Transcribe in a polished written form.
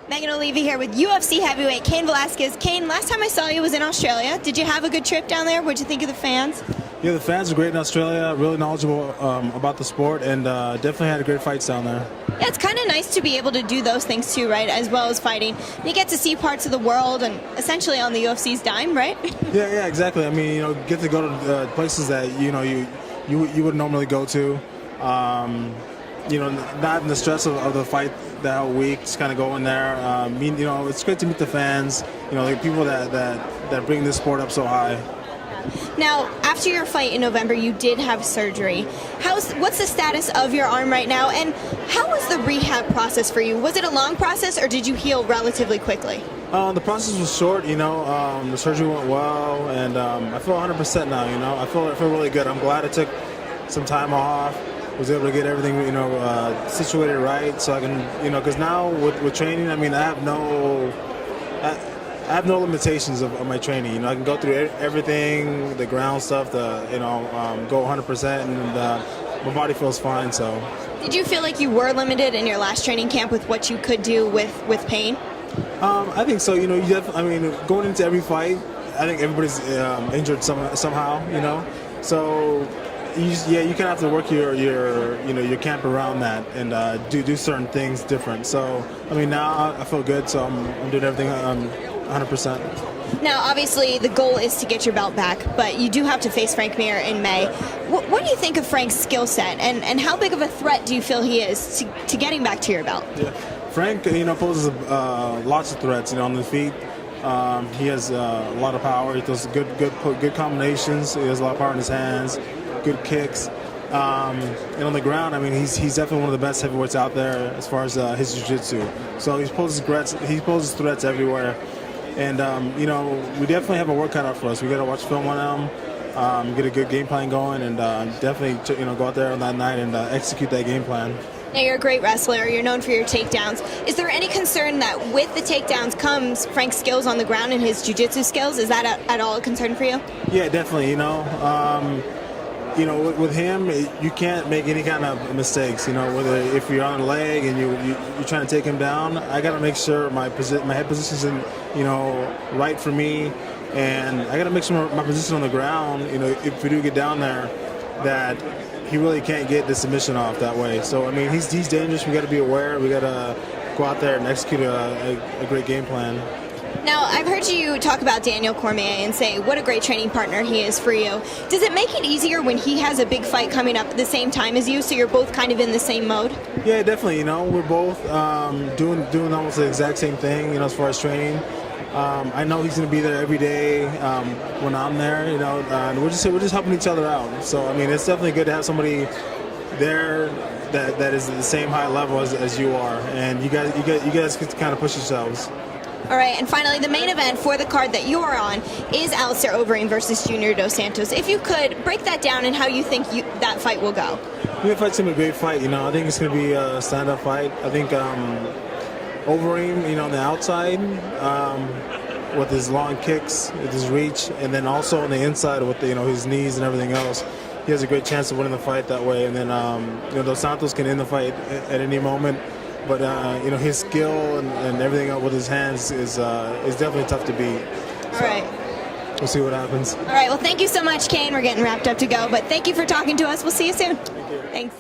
Megan Olivi here with UFC heavyweight Cain Velasquez. Cain, last time I saw you was in Australia. Did you have a good trip down there? What'd you think of the fans? Yeah, the fans are great in Australia, really knowledgeable about the sport, and definitely had great fights down there. Yeah, it's kind of nice to be able to do those things too, right, as well as fighting. You get to see parts of the world and essentially on the UFC's dime, right? Yeah, exactly. I mean, get to go to places that, you would normally go to. Not in the stress of the fight that whole week, just kind of go in there. It's great to meet the fans, the people that bring this sport up so high. Now, after your fight in November, you did have surgery. What's the status of your arm right now, and how was the rehab process for you? Was it a long process, or did you heal relatively quickly? The process was short, the surgery went well, and I feel 100% now, I feel really good. I'm glad I took some time off, was able to get everything, situated right, so I can, because now with training, I mean, I have no limitations of my training. I can go through everything, the ground stuff, go 100%, and my body feels fine. So, did you feel like you were limited in your last training camp with what you could do with pain? I think so. Going into every fight, I think everybody's injured somehow. So. You kind of have to work your camp around that and do certain things different. So now I feel good, so I'm doing everything 100%. Now, obviously, the goal is to get your belt back, but you do have to face Frank Mir in May. What do you think of Frank's skill set, and how big of a threat do you feel he is to getting back to your belt? Yeah. Frank, poses lots of threats. On the feet. He has a lot of power. He does good combinations. He has a lot of power in his hands. Good kicks, and on the ground, he's definitely one of the best heavyweights out there as far as his jiu-jitsu. So he poses threats everywhere, and we definitely have a work cut out for us. We got to watch film on him, get a good game plan going, and definitely go out there on that night and execute that game plan. Now, you're a great wrestler. You're known for your takedowns. Is there any concern that with the takedowns comes Frank's skills on the ground and his jiu-jitsu skills? Is that at all a concern for you? Yeah, definitely. With him, you can't make any kind of mistakes. Whether if you're on a leg and you're trying to take him down, I got to make sure my head position's in, right for me, and I got to make sure my position on the ground. If we do get down there, that he really can't get the submission off that way. So he's dangerous. We got to be aware. We got to go out there and execute a great game plan. Now, I've heard you talk about Daniel Cormier and say what a great training partner he is for you. Does it make it easier when he has a big fight coming up at the same time as you, so you're both kind of in the same mode? Yeah, definitely. We're both doing almost the exact same thing, as far as training. I know he's going to be there every day when I'm there, and we're just helping each other out. So, it's definitely good to have somebody there that is at the same high level as you are, and you guys get to kind of push yourselves. All right, and finally, the main event for the card that you are on is Alistair Overeem versus Junior Dos Santos. If you could, break that down and how you think that fight will go. The fight's going to be a great fight. I think it's going to be a stand-up fight. I think Overeem, on the outside, with his long kicks, with his reach, and then also on the inside with his knees and everything else, he has a great chance of winning the fight that way. And then Dos Santos can end the fight at any moment. But his skill and everything up with his hands is definitely tough to beat. All right. We'll see what happens. All right. Well, thank you so much, Cain. We're getting wrapped up to go, but thank you for talking to us. We'll see you soon. Thank you. Thanks.